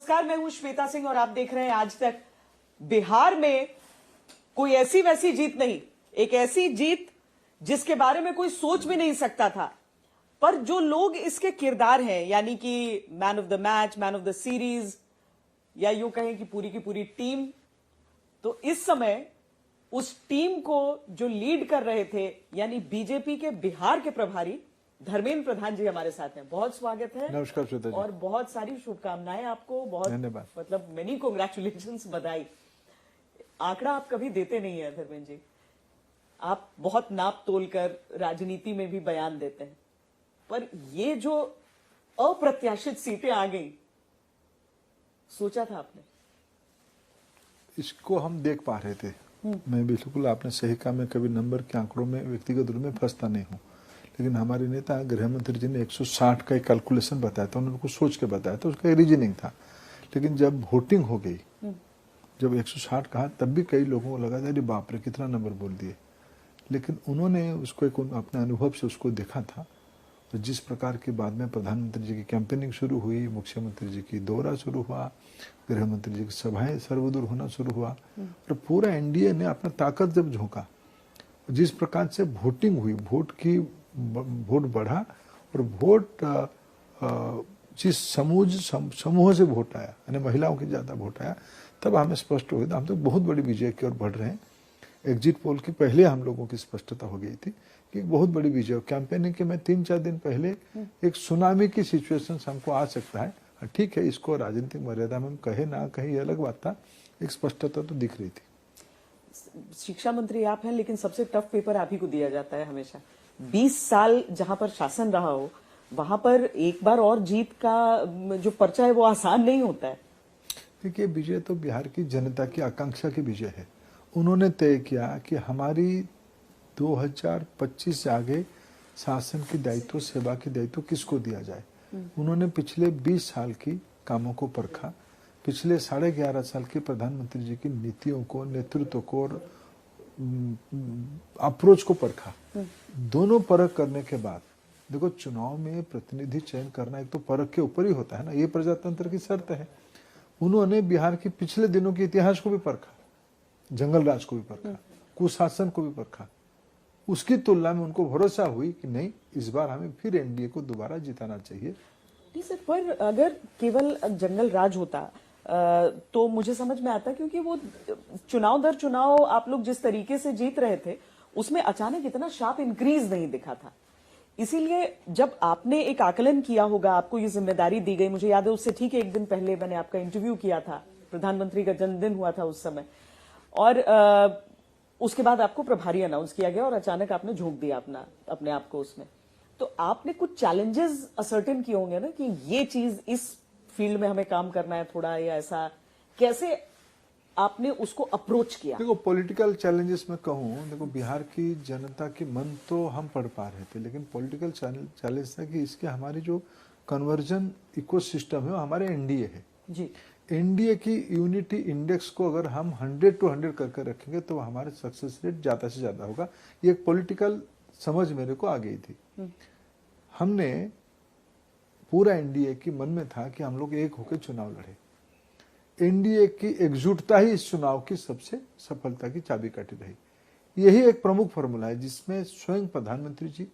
नमस्कार, मैं हूं श्वेता सिंह और आप देख रहे हैं आज तक। बिहार में कोई ऐसी वैसी जीत नहीं, एक ऐसी जीत जिसके बारे में कोई सोच भी नहीं सकता था। पर जो लोग इसके किरदार हैं, यानी कि man of the match, man of the series, या यूं कहें कि पूरी की पूरी टीम, तो इस समय उस टीम को जो लीड कर रहे थे, यानी बीजेपी के बिहार के प्रभारी धर्मेंद्र प्रधान जी हमारे साथ हैं। बहुत स्वागत है। नमस्कार श्वेता जी। और बहुत सारी शुभकामनाएं आपको, बहुत धन्यवाद। मतलब मेनी कांग्रेचुलेशंस, बधाई। आंकड़ा आप कभी देते नहीं है धर्मेंद्र जी, आप बहुत नाप तोल कर राजनीति में भी बयान देते हैं, पर ये जो अप्रत्याशित सीटें आ गई, सोचा था आपने? इसको हम देख पा रहे थे। मैं बिल्कुल, आपने सही कहा, मैं कभी नंबर के आंकड़ों में व्यक्तिगत रूप में फंसता नहीं हूँ, लेकिन हमारे नेता गृह मंत्री जी ने 160 का एक कैलकुलेशन बताया था, उन्होंने कुछ सोच के बताया था, उसका रीजनिंग था। लेकिन जब वोटिंग हो गई, जब 160 कहा, तब भी कई लोगों को लगा था अरे बाप रे कितना नंबर बोल दिए। लेकिन उन्होंने उसको एक अपने अनुभव से उसको देखा था, और जिस प्रकार के बाद में प्रधानमंत्री जी की कैंपेनिंग शुरू हुई, मुख्यमंत्री जी की दौरा शुरू हुआ, गृह मंत्री जी की सभाएं सर्वदूर होना शुरू हुआ, और पूरा एनडीए ने अपना ताकत जब झोंका, जिस प्रकार से वोटिंग हुई, वोट बढ़ा, और वोट जिस समूह से वोट आया, यानी महिलाओं की ज्यादा वोट आया, तब हमें स्पष्ट हो गया हम तो बहुत बड़ी विजय की ओर बढ़ रहे हैं। एग्जिट पोल की पहले हम लोगों की स्पष्टता हो गई थी कि एक बहुत बड़ी विजय। कैंपेनिंग के मैं 3-4 दिन पहले एक सुनामी की सिचुएशन हमको आ सकता है, ठीक है, इसको राजनीतिक मर्यादा में हम कहे ना कहे ये अलग बात था, एक स्पष्टता तो दिख रही थी। शिक्षा मंत्री आप हैं, लेकिन सबसे टफ पेपर आप ही को दिया जाता है हमेशा। 20 साल जहां पर शासन रहा हो, वहां पर एक बार और जीत का जो पर्चा है वो आसान नहीं होता है। देखिए, विजय तो बिहार की जनता की आकांक्षा की विजय है। उन्होंने तय किया कि हमारी 2025 से आगे शासन की दायित्व, सेवा की दायित्व किसको दिया जाए। उन्होंने पिछले 20 साल की कामों को परखा, पिछले 11.5 साल की प्रधानमंत्री जी की नीतियों को, नेतृत्व को और अप्रोच को परखा। दोनों परख करने के बाद, देखो, चुनाव में प्रतिनिधि चयन करना एक तो परख के ऊपर ही होता है ना, ये प्रजातंत्र की शर्त है। उन्होंने बिहार के पिछले दिनों के इतिहास को भी परखा, जंगल राज को भी परखा, कुशासन को भी परखा। उसकी तुलना में उनको भरोसा हुई कि नहीं, इस बार हमें फिर एनडीए को दोबारा जिताना चाहिए। नहीं सर, पर अगर केवल जंगल राज होता तो मुझे समझ में आता, क्योंकि वो चुनाव दर चुनाव आप लोग जिस तरीके से जीत रहे थे, उसमें अचानक इतना शार्प इंक्रीज नहीं दिखा था। इसीलिए जब आपने एक आकलन किया होगा, आपको ये जिम्मेदारी दी गई, मुझे याद है उससे ठीक 1 दिन पहले मैंने आपका इंटरव्यू किया था, प्रधानमंत्री का जन्मदिन हुआ था उस समय, और उसके बाद आपको प्रभारी अनाउंस किया गया और अचानक आपने झोंक दिया अपने आप को उसमें। तो आपने कुछ चैलेंजेस असर्टेन किए होंगे ना, कि ये चीज इस फील्ड में हमें काम करना है थोड़ा, या ऐसा कैसे आपने उसको अप्रोच किया? देखो, पॉलिटिकल चैलेंजेस में कहूँ, देखो, बिहार की जनता की मन तो हम पढ़ पा रहे थे, लेकिन पॉलिटिकल चैलेंज था कि इसके हमारी जो कन्वर्जन इकोसिस्टम है वो हमारे एनडीए है जी। एनडीए की यूनिटी इंडेक्स को अगर हम 100 to 100 करके रखेंगे तो हमारे सक्सेस रेट ज्यादा से ज्यादा होगा। ये एक पॉलिटिकल समझ मेरे को आ गई थी। हमने पूरा एनडीए की मन में था कि हम लोग एक होकर चुनाव लड़े। एनडीए की एकजुटता ही इस चुनाव की सबसे सफलता की चाबीकाठी रही। यही एक प्रमुख फॉर्मूला है जिसमें स्वयं प्रधानमंत्री जी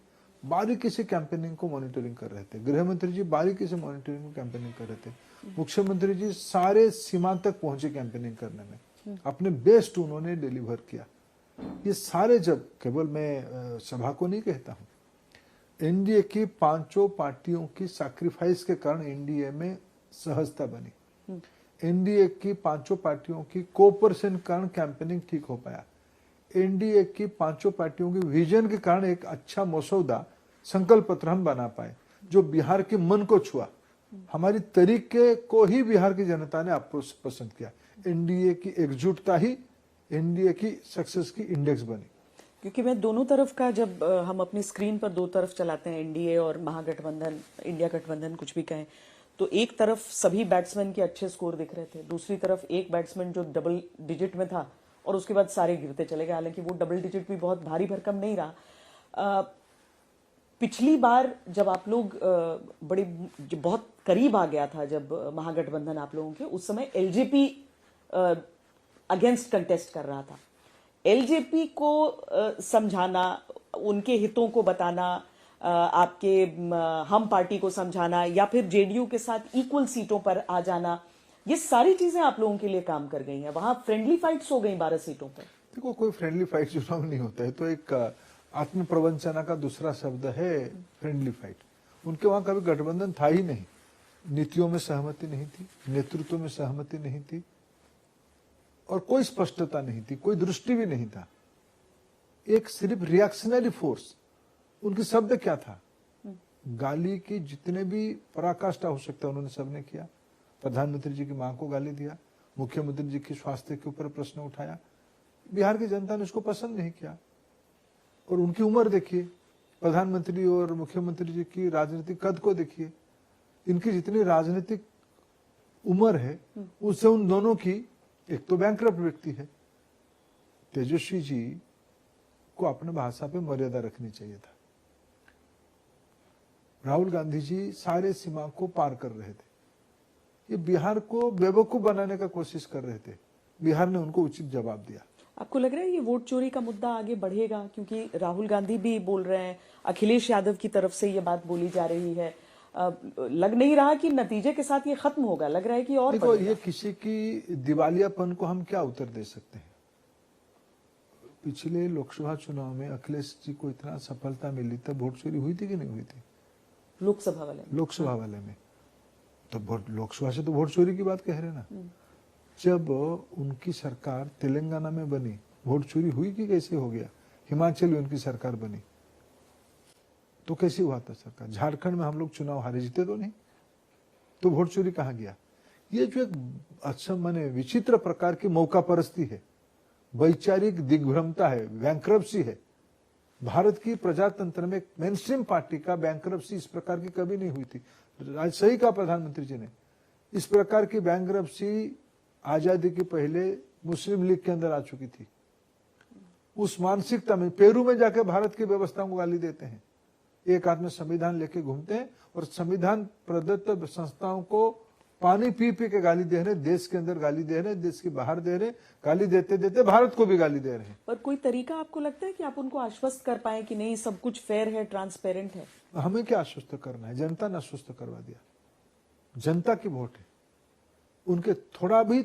बारीकी से कैंपेनिंग को मॉनिटरिंग कर रहे थे, गृह मंत्री जी बारीकी से मॉनिटरिंग को कैंपेनिंग कर रहे थे, मुख्यमंत्री जी सारे सीमा तक पहुंचे कैंपेनिंग करने में, अपने बेस्ट उन्होंने डिलीवर किया। ये सारे, जब केवल मैं सभा को नहीं कहता हूं, एनडीए की 5 पार्टियों की सैक्रिफाइस के कारण एनडीए में सहजता बनी। एनडीए की 5 पार्टियों की कोऑपरेशन के कारण कैंपेनिंग ठीक हो पाया। एनडीए की 5 पार्टियों की विजन के कारण एक अच्छा मसौदा, संकल्प पत्र हम बना पाए जो बिहार के मन को छुआ। हमारी तरीके को ही बिहार की जनता ने अप्रोच पसंद किया। एनडीए की एकजुटता ही एनडीए की सक्सेस की इंडेक्स बनी। क्योंकि मैं दोनों तरफ का, जब हम अपनी स्क्रीन पर दो तरफ चलाते हैं, एनडीए और महागठबंधन, इंडिया गठबंधन कुछ भी कहें, तो एक तरफ सभी बैट्समैन के अच्छे स्कोर दिख रहे थे, दूसरी तरफ एक बैट्समैन जो डबल डिजिट में था और उसके बाद सारे गिरते चले गए। हालांकि वो डबल डिजिट भी बहुत भारी भरकम नहीं रहा। पिछली बार जब आप लोग बड़े जो बहुत करीब आ गया था, जब महागठबंधन आप लोगों के, उस समय एलजेपी अगेंस्ट कंटेस्ट कर रहा था। एलजेपी को समझाना, उनके हितों को बताना, आपके हम पार्टी को समझाना, या फिर जेडीयू के साथ इक्वल सीटों पर आ जाना, ये सारी चीजें आप लोगों के लिए काम कर गई हैं। वहां फ्रेंडली फाइट्स हो गई 12 सीटों पर। देखो, कोई फ्रेंडली फाइट चुनाव नहीं होता है, तो एक आत्म प्रवंचना का दूसरा शब्द है फ्रेंडली फाइट। उनके वहां कभी गठबंधन था ही नहीं, नीतियों में सहमति नहीं थी, नेतृत्व में सहमति नहीं थी, और कोई स्पष्टता नहीं थी, कोई दृष्टि भी नहीं था। एक सिर्फ रिएक्शनरी फोर्स। उनके शब्द क्या था? गाली की जितने भी पराकाष्ठा हो सकता है उन्होंने सबने किया। प्रधानमंत्री जी की मां को गाली दिया, मुख्यमंत्री जी के स्वास्थ्य के ऊपर प्रश्न उठाया। बिहार की जनता ने उसको पसंद नहीं किया। और उनकी उम्र देखिए, प्रधानमंत्री और मुख्यमंत्री जी की राजनीतिक कद को देखिए, इनकी जितनी राजनीतिक उम्र है उससे उन दोनों की, एक तो बैंकरप्ट व्यक्ति है, तेजस्वी जी को अपने भाषा पे मर्यादा रखनी चाहिए था। राहुल गांधी जी सारे सीमा को पार कर रहे थे, ये बिहार को बेवकूफ बनाने का कोशिश कर रहे थे। बिहार ने उनको उचित जवाब दिया। आपको लग रहा है ये वोट चोरी का मुद्दा आगे बढ़ेगा? क्योंकि राहुल गांधी भी बोल रहे हैं, अखिलेश यादव की तरफ से ये बात बोली जा रही है। लग नहीं रहा कि नतीजे के साथ ये खत्म होगा, लग रहा है कि और देखो, ये किसी की दिवालियापन को हम क्या उत्तर दे सकते हैं? पिछले लोकसभा चुनाव में अखिलेश जी को इतना सफलता मिली, तब वोट चोरी हुई थी कि नहीं हुई थी? लोकसभा वाले में तो लोकसभा से तो वोट चोरी की बात कह रहे ना। जब उनकी सरकार तेलंगाना में बनी, वोट चोरी हुई कि कैसे हो गया? हिमाचल में उनकी सरकार बनी तो कैसे हुआ था सरकार? झारखंड में हम लोग चुनाव हारे, जीते तो नहीं, तो वोट चोरी कहाँ गया? ये जो एक अच्छा माने विचित्र प्रकार की मौका परस्ती है, वैचारिक दिग्भ्रमता है, बैंक्रप्सी है। भारत की प्रजातंत्र में मेनस्ट्रीम पार्टी का बैंक्रप्सी इस प्रकार की कभी नहीं हुई थी। आज सही कहा प्रधानमंत्री जी ने, इस प्रकार की बैंक्रप्सी आजादी के पहले मुस्लिम लीग के अंदर आ चुकी थी। उस मानसिकता में पेरू में जाकर भारत की व्यवस्था को गाली देते हैं, एक हाथ में संविधान लेके घूमते हैं और संविधान प्रदत्त संस्थाओं को पानी पी पी के गाली दे रहे, देश के अंदर गाली दे रहे, देश के बाहर दे रहे, गाली देते देते भारत को भी गाली दे रहे हैं। पर कोई तरीका आपको लगता है कि आप उनको आश्वस्त कर पाए कि नहीं, सब कुछ फेयर है, ट्रांसपेरेंट है? हमें क्या आश्वस्त करना है? जनता ने आश्वस्त करवा दिया। जनता की वोट है, उनके थोड़ा भी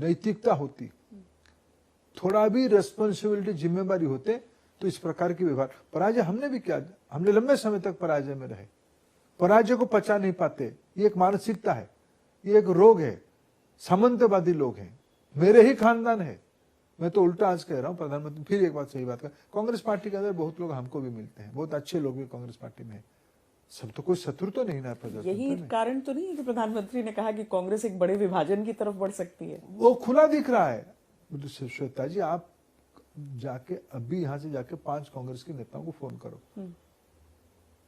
नैतिकता होती, थोड़ा भी रेस्पॉन्सिबिलिटी, जिम्मेदारी होते, तो इस प्रकार की व्यवहार। पराजय हमने भी किया, हमने लंबे समय तक पराजय में रहे, पराजय को पचा नहीं पाते। ये एक मानसिकता है, ये एक रोग है, सामंतवादी लोग हैं, मेरे ही खानदान है। मैं तो उल्टा आज कह रहा हूं, प्रधानमंत्री फिर एक बात सही बात कर, कांग्रेस पार्टी के अंदर बहुत लोग हमको भी मिलते हैं, बहुत अच्छे लोग भी कांग्रेस पार्टी में है। सब तो कोई शत्रु तो नहीं ना प्रजातंत्र में। यही कारण तो नहीं है कि प्रधानमंत्री ने कहा कि कांग्रेस एक बड़े विभाजन की तरफ बढ़ सकती है? वो खुला दिख रहा है। श्वेता जी, आप जाके अभी यहां से जाके 5 कांग्रेस के नेताओं को फोन करो,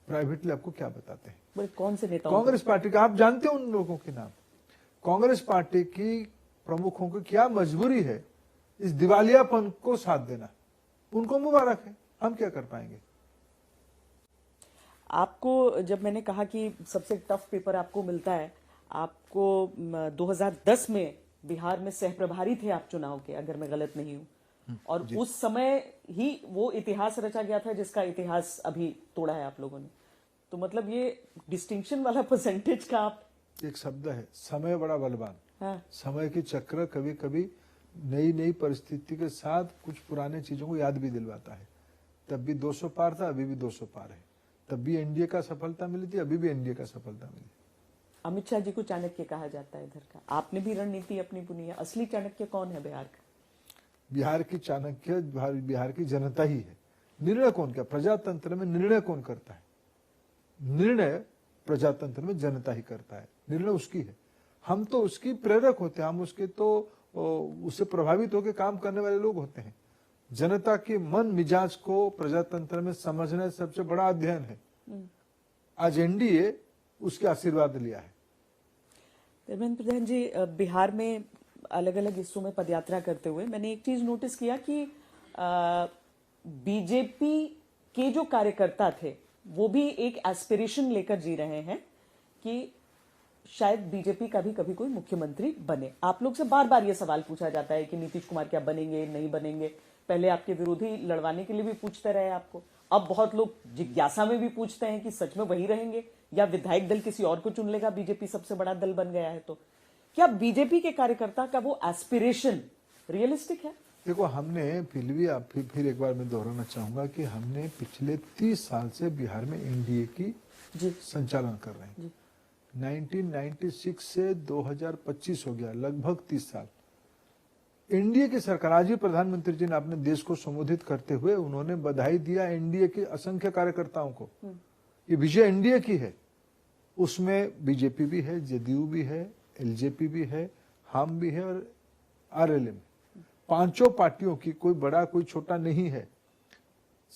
प्राइवेटली आपको क्या बताते हैं। बोले कौन से नेताओं? कांग्रेस पार्टी का आप जानते हो उन लोगों के नाम। कांग्रेस पार्टी की प्रमुखों की क्या मजबूरी है इस दिवालियापन को साथ देना। उनको मुबारक है, हम क्या कर पाएंगे? आपको जब मैंने कहा कि सबसे टफ पेपर आपको मिलता है, आपको 2010 में बिहार में सहप्रभारी थे आप चुनाव के, अगर मैं गलत नहीं हूं, और उस समय ही वो इतिहास रचा गया था जिसका इतिहास अभी तोड़ा है आप लोगों ने। तो मतलब ये डिस्टिंक्शन वाला परसेंटेज का आप, एक शब्द है, समय बड़ा बलवान। हाँ। समय की चक्र कभी कभी नई नई परिस्थिति के साथ कुछ पुराने चीजों को याद भी दिलवाता है। तब भी 200 पार था, अभी भी 200 पार है। तब भी एनडीए का सफलता मिली थी, अभी भी एनडीए का सफलता मिली। अमित शाह जी को चाणक्य कहा जाता है इधर का, आपने भी रणनीति अपनी बुनी है। असली चाणक्य कौन है बिहार का? बिहार की चाणक्य बिहार की जनता ही है। निर्णय कौन क्या? प्रजातंत्र में निर्णय कौन करता है? निर्णय प्रजातंत्र में जनता ही करता है, निर्णय उसकी है। हम तो उसकी प्रेरक होते हैं, हम उसके तो उससे प्रभावित होकर काम करने वाले लोग होते हैं। जनता के मन मिजाज को प्रजातंत्र में समझना सबसे बड़ा अध्ययन है। आज एनडीए उसके आशीर्वाद लिया है। धर्मेंद्र प्रधान जी, बिहार में अलग अलग हिस्सों में पदयात्रा करते हुए मैंने एक चीज नोटिस किया कि बीजेपी के जो कार्यकर्ता थे वो भी एक एस्पिरेशन लेकर जी रहे हैं कि शायद बीजेपी का भी कभी कोई मुख्यमंत्री बने। आप लोग से बार बार ये सवाल पूछा जाता है कि नीतीश कुमार क्या बनेंगे, नहीं बनेंगे। पहले आपके विरोधी लड़वाने के लिए भी पूछते रहे आपको, अब बहुत लोग जिज्ञासा में भी पूछते हैं कि सच में वही रहेंगे या विधायक दल किसी और को चुन लेगा, बीजेपी सबसे बड़ा दल बन गया है। तो क्या बीजेपी के कार्यकर्ता का वो एस्पिरेशन रियलिस्टिक है? देखो, हमने फिर एक बार मैं दोहराना चाहूंगा कि हमने पिछले 30 साल से बिहार में एनडीए की संचालन कर रहे हैं। 1996 से 2025 हो गया, लगभग 30 साल एनडीए की सरकार। आज ही प्रधानमंत्री जी ने अपने देश को संबोधित करते हुए उन्होंने बधाई दिया एनडीए के असंख्य कार्यकर्ताओं को। ये विजय एनडीए की है, उसमें बीजेपी भी है, जदयू भी है, एलजेपी भी है, हम भी है और आरएलएम। पांचों पार्टियों की कोई बड़ा कोई छोटा नहीं है,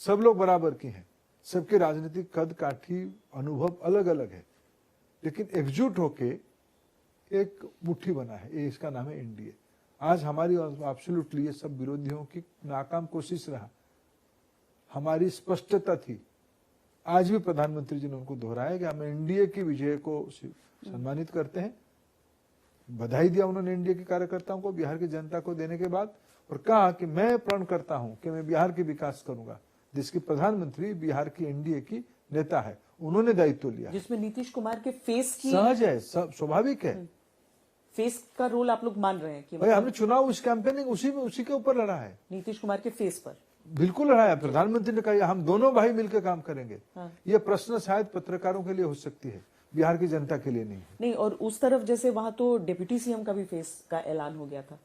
सब लोग बराबर की हैं। सबके राजनीतिक कद काठी अनुभव अलग अलग है, लेकिन एकजुट होके एक मुट्ठी बना है, ये इसका नाम है एनडीए। आज हमारी एब्सोल्युटली ये सब विरोधियों की नाकाम कोशिश रहा, हमारी स्पष्टता थी। आज भी प्रधानमंत्री जी ने उनको दोहराया कि हम एनडीए की विजय को सम्मानित करते हैं। बधाई दिया उन्होंने एनडीए के कार्यकर्ताओं को, बिहार की जनता को देने के बाद, और कहा कि मैं प्रण करता हूं कि मैं बिहार की विकास करूंगा। जिसकी प्रधानमंत्री बिहार की एनडीए की नेता है, उन्होंने दायित्व लिया, जिसमें नीतीश कुमार के फेस की सहज है, स्वाभाविक है। फेस का रोल आप लोग मान रहे हैं कि भाई हमने चुनाव उस कैंपेनिंग उसी के ऊपर लड़ा है, नीतीश कुमार के फेस पर बिल्कुल लड़ा है। प्रधानमंत्री ने कहा हम दोनों भाई मिलकर काम करेंगे। ये प्रश्न शायद पत्रकारों के लिए हो सकती है, बिहार की जनता के लिए नहीं। और उस तरफ जैसे वहां तो डिप्टी सीएम का भी फेस का ऐलान हो गया था।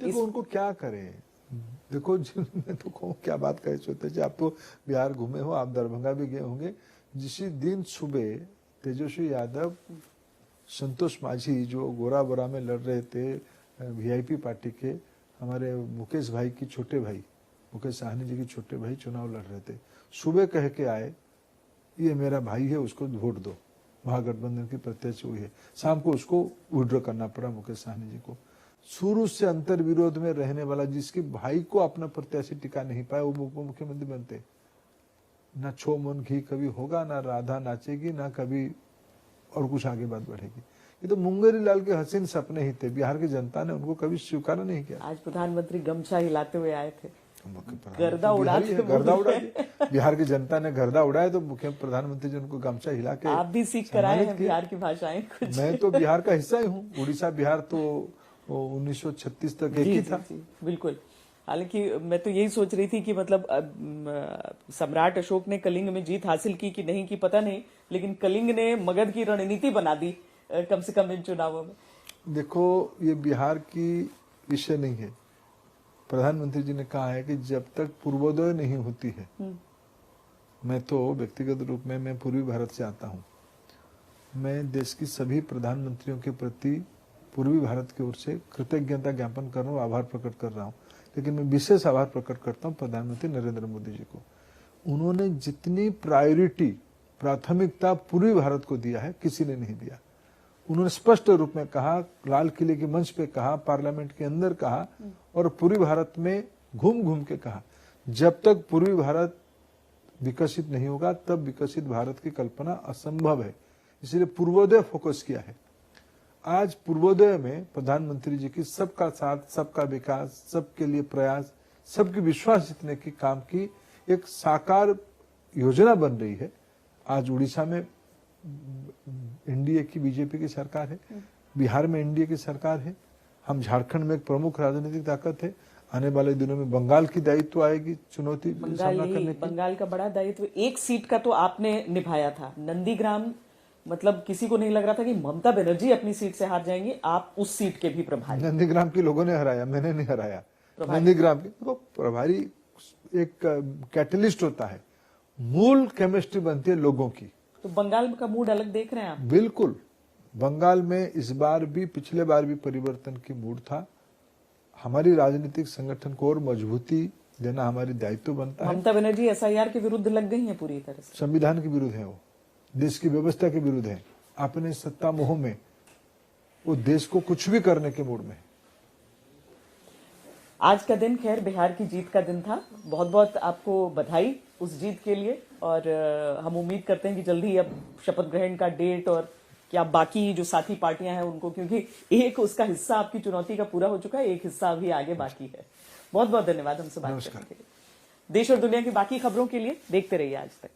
देखो उनको क्या करें, देखो मैं तो कहूँ क्या बात कहे सोते जी, आप तो बिहार घूमे हो, आप दरभंगा भी गए होंगे। जिस दिन सुबह तेजस्वी यादव, संतोष माझी जो गोराबोरा में लड़ रहे थे वीआईपी पार्टी के, हमारे मुकेश भाई की छोटे भाई, मुकेश साहनी जी के छोटे भाई चुनाव लड़ रहे थे, सुबह कह के आए ये मेरा भाई है, उसको वोट दो। महागठबंधन की प्रत्याशी हुई है, शाम को उसको विड्रॉ करना पड़ा मुकेश साहनी जी को। शुरू से अंतर विरोध में रहने वाला, जिसके भाई को अपना प्रत्याशी टिका नहीं पाया, वो उप मुख्यमंत्री बनते। ना छो मन घी कभी होगा, ना राधा नाचेगी, ना कभी और कुछ आगे बात बढ़ेगी। ये तो मुंगेरी लाल के हसीन सपने ही थे, बिहार की जनता ने उनको कभी स्वीकार नहीं किया। आज प्रधानमंत्री गमछा हिलाते हुए आए थे, गर्दा उड़ा बिहार की जनता ने गर्दा उड़ाया, तो मुख्य प्रधानमंत्री जी उनको गमछा हिला के आप भी सीख कर आए हैं बिहार की भाषाएं कुछ। मैं तो बिहार का हिस्सा ही हूँ, उड़ीसा बिहार तो 1936 तक एक ही था। बिल्कुल। हालांकि मैं तो यही सोच रही थी कि मतलब सम्राट अशोक ने कलिंग में जीत हासिल की कि नहीं की पता नहीं, लेकिन कलिंग ने मगध की रणनीति बना दी कम से कम इन चुनावों में। देखो ये बिहार की विषय नहीं है। प्रधानमंत्री जी ने कहा है कि जब तक पूर्वोदय नहीं होती है, मैं तो व्यक्तिगत रूप में मैं पूर्वी भारत से आता हूँ, मैं देश की सभी प्रधानमंत्रियों के प्रति पूर्वी भारत की ओर से कृतज्ञता ज्ञापन कर रहा हूँ, आभार प्रकट कर रहा हूँ। लेकिन मैं विशेष आभार प्रकट करता हूँ प्रधानमंत्री नरेंद्र मोदी जी को। उन्होंने जितनी प्राथमिकता पूर्वी भारत को दिया है, किसी ने नहीं दिया। उन्होंने स्पष्ट रूप में कहा, लाल किले के मंच पे कहा, पार्लियामेंट के अंदर कहा, और पूर्वी भारत में घूम घूम के कहा, जब तक पूर्वी भारत विकसित नहीं होगा तब विकसित भारत की कल्पना असंभव है। इसलिए पूर्वोदय फोकस किया है। आज पूर्वोदय में प्रधानमंत्री जी की सबका साथ, सबका विकास, सबके लिए प्रयास, सबके विश्वास जीतने की काम की एक साकार योजना बन रही है। आज उड़ीसा में एनडीए की, बीजेपी की सरकार है, बिहार में एनडीए की सरकार है, हम झारखंड में एक प्रमुख राजनीतिक ताकत है। आने वाले दिनों में बंगाल की दायित्व आएगी चुनौती सामना करने की। बंगाल का बड़ा दायित्व, एक सीट का तो आपने निभाया था, नंदीग्राम। मतलब किसी को नहीं लग रहा था कि ममता बनर्जी अपनी सीट से हार जाएंगी, आप उस सीट के भी प्रभारी। नंदीग्राम की लोगों ने हराया, मैंने नहीं हराया। नंदीग्राम की तो प्रभारी एक कैटलिस्ट होता है, मूल केमिस्ट्री बनती है लोगों की। तो बंगाल का मूड अलग देख रहे हैं आप? बिल्कुल, बंगाल में इस बार भी, पिछले बार भी परिवर्तन की मूड था। हमारी राजनीतिक संगठन को और मजबूती देना हमारी दायित्व बनता है। ममता बनर्जी एसआईआर के विरुद्ध लग गई हैं पूरी तरह से, संविधान के विरुद्ध है, वो देश की व्यवस्था के विरुद्ध है। अपने सत्ता मोह में वो देश को कुछ भी करने के मूड में। आज का दिन खैर बिहार की जीत का दिन था। बहुत बहुत आपको बधाई उस जीत के लिए। और हम उम्मीद करते हैं कि जल्दी अब शपथ ग्रहण का डेट और क्या बाकी जो साथी पार्टियां हैं उनको, क्योंकि एक उसका हिस्सा आपकी चुनौती का पूरा हो चुका है, एक हिस्सा अभी आगे बाकी है। बहुत बहुत धन्यवाद हमसे बात करने के लिए। देश और दुनिया की बाकी खबरों के लिए देखते रहिए आज तक।